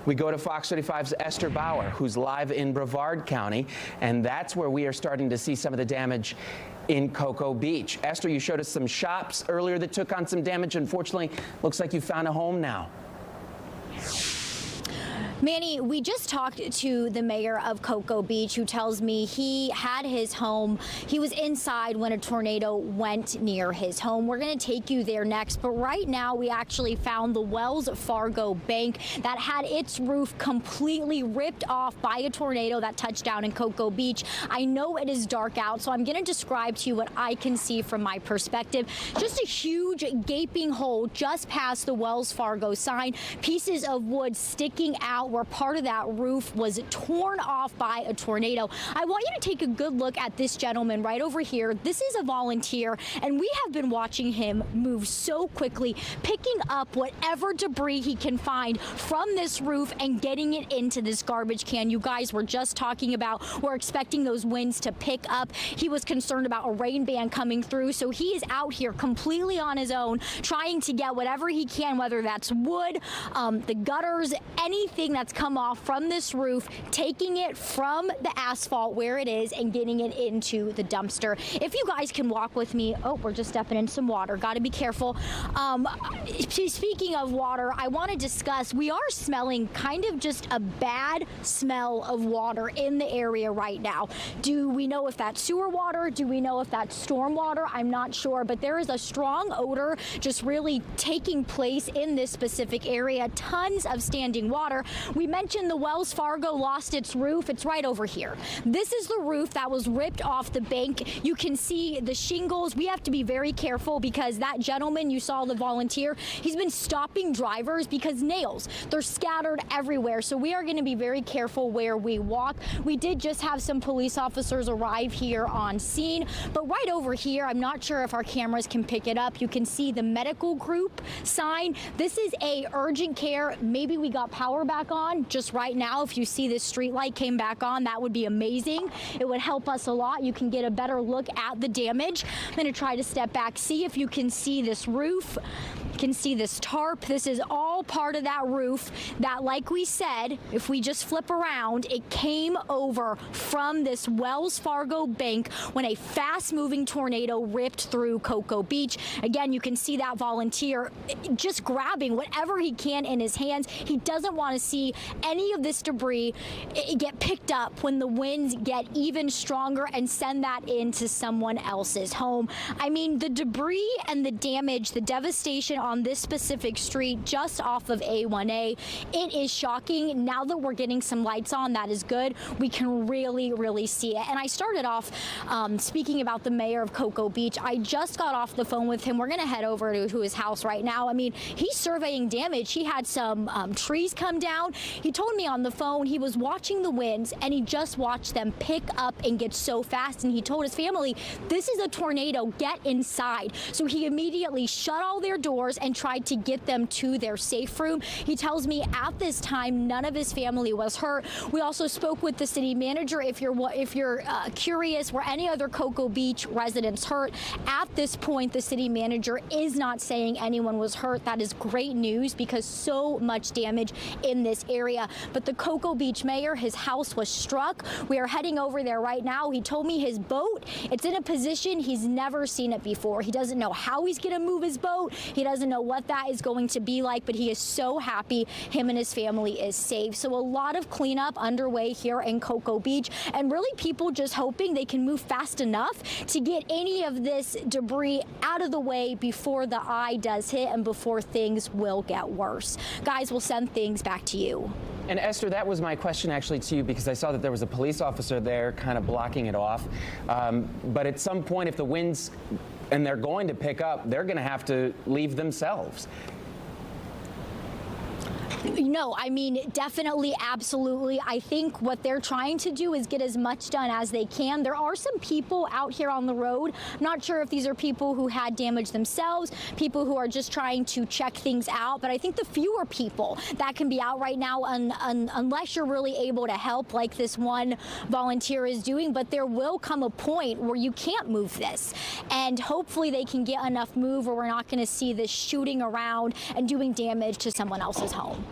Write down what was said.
We go to Fox 35's Esther Bower, who's live in Brevard County, and that's where we are starting to see some of the damage in Cocoa Beach. Esther, you showed us some shops earlier that took on some damage. Unfortunately, looks like you found a home now. Manny, we just talked to the mayor of Cocoa Beach, who tells me he had his home. He was inside when a tornado went near his home. We're going to take you there next. But right now, we actually found the Wells Fargo bank that had its roof completely ripped off by a tornado that touched down in Cocoa Beach. I know it is dark out, so I'm going to describe to you what I can see from my perspective. Just a huge gaping hole just past the Wells Fargo sign. Pieces of wood sticking out where part of that roof was torn off by a tornado. I want you to take a good look at this gentleman right over here. This is a volunteer, and we have been watching him move so quickly, picking up whatever debris he can find from this roof and getting it into this garbage can. You guys were just talking about we're expecting those winds to pick up. He was concerned about a rain band coming through, so he is out here completely on his own, trying to get whatever he can, whether that's wood, the gutters, anything that's come off from this roof, taking it from the asphalt where it is and getting it into the dumpster. If you guys can walk with me. Oh, we're just stepping in some water. Got to be careful. Speaking of water, I want to discuss, we are smelling kind of just a bad smell of water in the area right now. Do we know if that's sewer water? Do we know if that's storm water? I'm not sure, but there is a strong odor just really taking place in this specific area. Tons of standing water. We mentioned the Wells Fargo lost its roof. It's right over here. This is the roof that was ripped off the bank. You can see the shingles. We have to be very careful because that gentleman, you saw the volunteer, he's been stopping drivers because nails, they're scattered everywhere. So we are going to be very careful where we walk. We did just have some police officers arrive here on scene, but right over here, I'm not sure if our cameras can pick it up. You can see the medical group sign. This is a urgent care. Maybe we got power back on just right now. If you see this street light came back on, that would be amazing. It would help us a lot. You can get a better look at the damage. I'm going to try to step back, see if you can see this roof. You can see this tarp. This is all part of that roof that, like we said, if we just flip around, it came over from this Wells Fargo bank when a fast-moving tornado ripped through Cocoa Beach. Again, you can see that volunteer just grabbing whatever he can in his hands. He doesn't want to see any of this debris get picked up when the winds get even stronger and send that into someone else's home. I mean, the debris and the damage, the devastation on this specific street just off of A1A, it is shocking. Now that we're getting some lights on, that is good. We can really see it. And I started off speaking about the mayor of Cocoa Beach. I just got off the phone with him. We're going to head over to his house right now. I mean, he's surveying damage. He had some trees come down. He told me on the phone he was watching the winds and he just watched them pick up and get so fast. And he told his family, this is a tornado, get inside. So he immediately shut all their doors and tried to get them to their safe room. He tells me at this time, none of his family was hurt. We also spoke with the city manager. If you're curious, were any other Cocoa Beach residents hurt? At this point, the city manager is not saying anyone was hurt. That is great news because so much damage in this area. But the Cocoa Beach mayor, his house was struck. We are heading over there right now. He told me his boat, it's in a position he's never seen it before. He doesn't know how he's going to move his boat. He doesn't know what that is going to be like, but he is so happy him and his family is safe. So a lot of cleanup underway here in Cocoa Beach, and really people just hoping they can move fast enough to get any of this debris out of the way before the eye does hit and before things will get worse. Guys, we'll send things back to you. And Esther, that was my question actually to you, because I saw that there was a police officer there kind of blocking it off. But at some point, if the winds, and they're going to pick up, they're going to have to leave themselves. No, I mean, definitely, absolutely. I think what they're trying to do is get as much done as they can. There are some people out here on the road. I'm not sure if these are people who had damage themselves, people who are just trying to check things out. But I think the fewer people that can be out right now, unless you're really able to help like this one volunteer is doing. But there will come a point where you can't move this. And hopefully they can get enough move where we're not going to see this shooting around and doing damage to someone else's home.